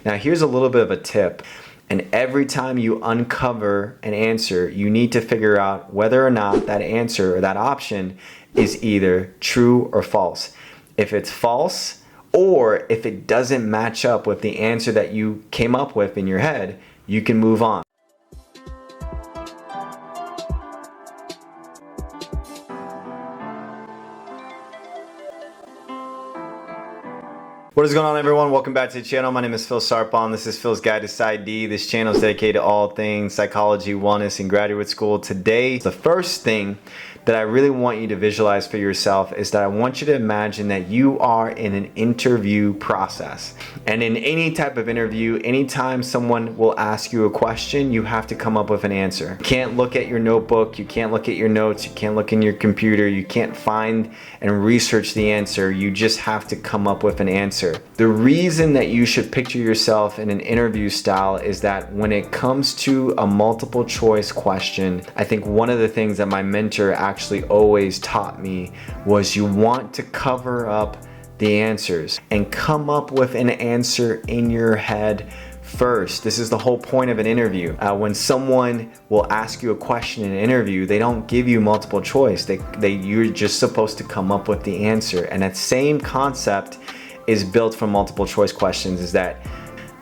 Now here's a little bit of a tip. And every time you uncover an answer, you need to figure out whether or not that answer or that option is either true or false. If it's false, or if it doesn't match up with the answer that you came up with in your head, you can move on. What is going on, everyone? Welcome back to the channel. My name is Phil Sarpon. This is Phil's Guide to PsyD. This channel is dedicated to all things psychology, wellness, and graduate school. Today, the first thing that I really want you to visualize for yourself is that I want you to imagine that you are in an interview process. And in any type of interview, anytime someone will ask you a question, you have to come up with an answer. You can't look at your notebook, you can't look at your notes, you can't look in your computer, you can't find and research the answer. You just have to come up with an answer. The reason that you should picture yourself in an interview style is that when it comes to a multiple choice question, I think one of the things that my mentor actually always taught me was you want to cover up the answers and come up with an answer in your head first. This is the whole point of an interview. When someone will ask you a question in an interview, they don't give you multiple choice. You're just supposed to come up with the answer. And that same concept is built from multiple choice questions, is that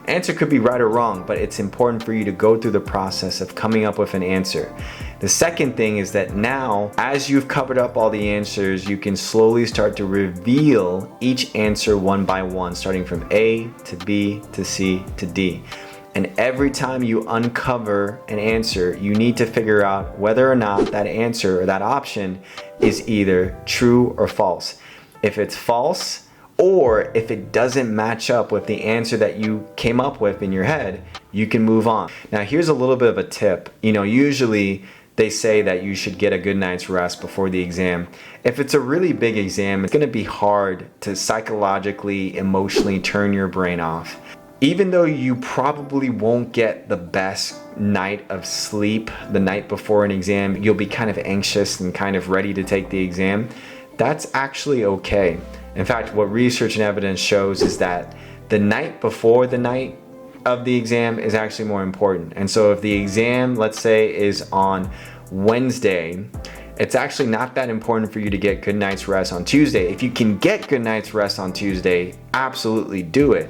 answer could be right or wrong, but it's important for you to go through the process of coming up with an answer. The second thing is that now, as you've covered up all the answers, you can slowly start to reveal each answer one by one, starting from A to B to C to D. And every time you uncover an answer, you need to figure out whether or not that answer or that option is either true or false. If it's false, or if it doesn't match up with the answer that you came up with in your head, you can move on. Now here's a little bit of a tip. Usually they say that you should get a good night's rest before the exam. If it's a really big exam, it's gonna be hard to psychologically, emotionally turn your brain off. Even though you probably won't get the best night of sleep the night before an exam, you'll be kind of anxious and kind of ready to take the exam. That's actually okay. In fact, what research and evidence shows is that the night before the night of the exam is actually more important. And so if the exam, let's say, is on Wednesday, it's actually not that important for you to get good night's rest on Tuesday. If you can get good night's rest on Tuesday, absolutely do it.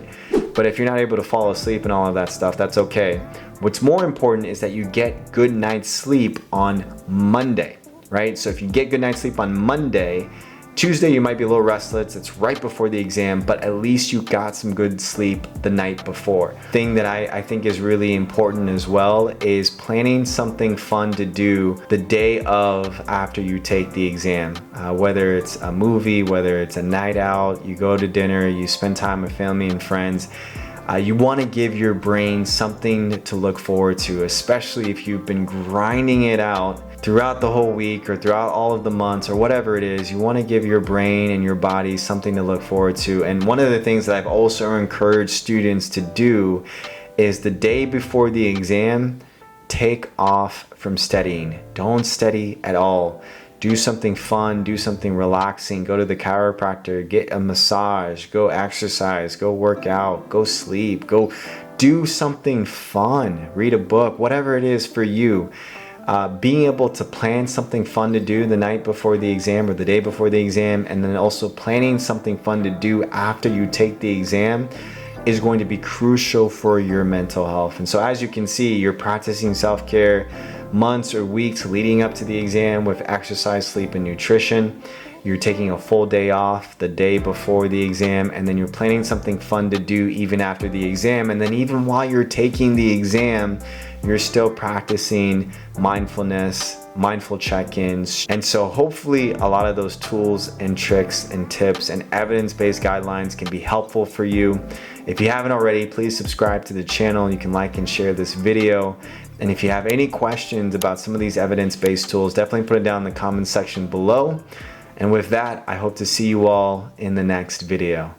But if you're not able to fall asleep and all of that stuff, that's okay. What's more important is that you get good night's sleep on Monday, right? So if you get good night's sleep on Monday, Tuesday you might be a little restless, it's right before the exam, but at least you got some good sleep the night before. Thing that I think is really important as well is planning something fun to do the day of after you take the exam. Whether it's a movie, whether it's a night out, you go to dinner, you spend time with family and friends. You want to give your brain something to look forward to, especially if you've been grinding it out throughout the whole week or throughout all of the months or whatever it is. You want to give your brain and your body something to look forward to. And one of the things that I've also encouraged students to do is the day before the exam, take off from studying. Don't study at all. Do something fun, do something relaxing, go to the chiropractor, get a massage, go exercise, go work out, go sleep, go do something fun, read a book, whatever it is for you. Being able to plan something fun to do the night before the exam or the day before the exam, and then also planning something fun to do after you take the exam is going to be crucial for your mental health. And so as you can see, you're practicing self-care months or weeks leading up to the exam with exercise, sleep, and nutrition. You're taking a full day off the day before the exam, and then you're planning something fun to do even after the exam. And then even while you're taking the exam, you're still practicing mindfulness, mindful check-ins. And so hopefully a lot of those tools and tricks and tips and evidence-based guidelines can be helpful for you. If you haven't already, please subscribe to the channel. You can like and share this video. And if you have any questions about some of these evidence-based tools, definitely put it down in the comments section below. And with that, I hope to see you all in the next video.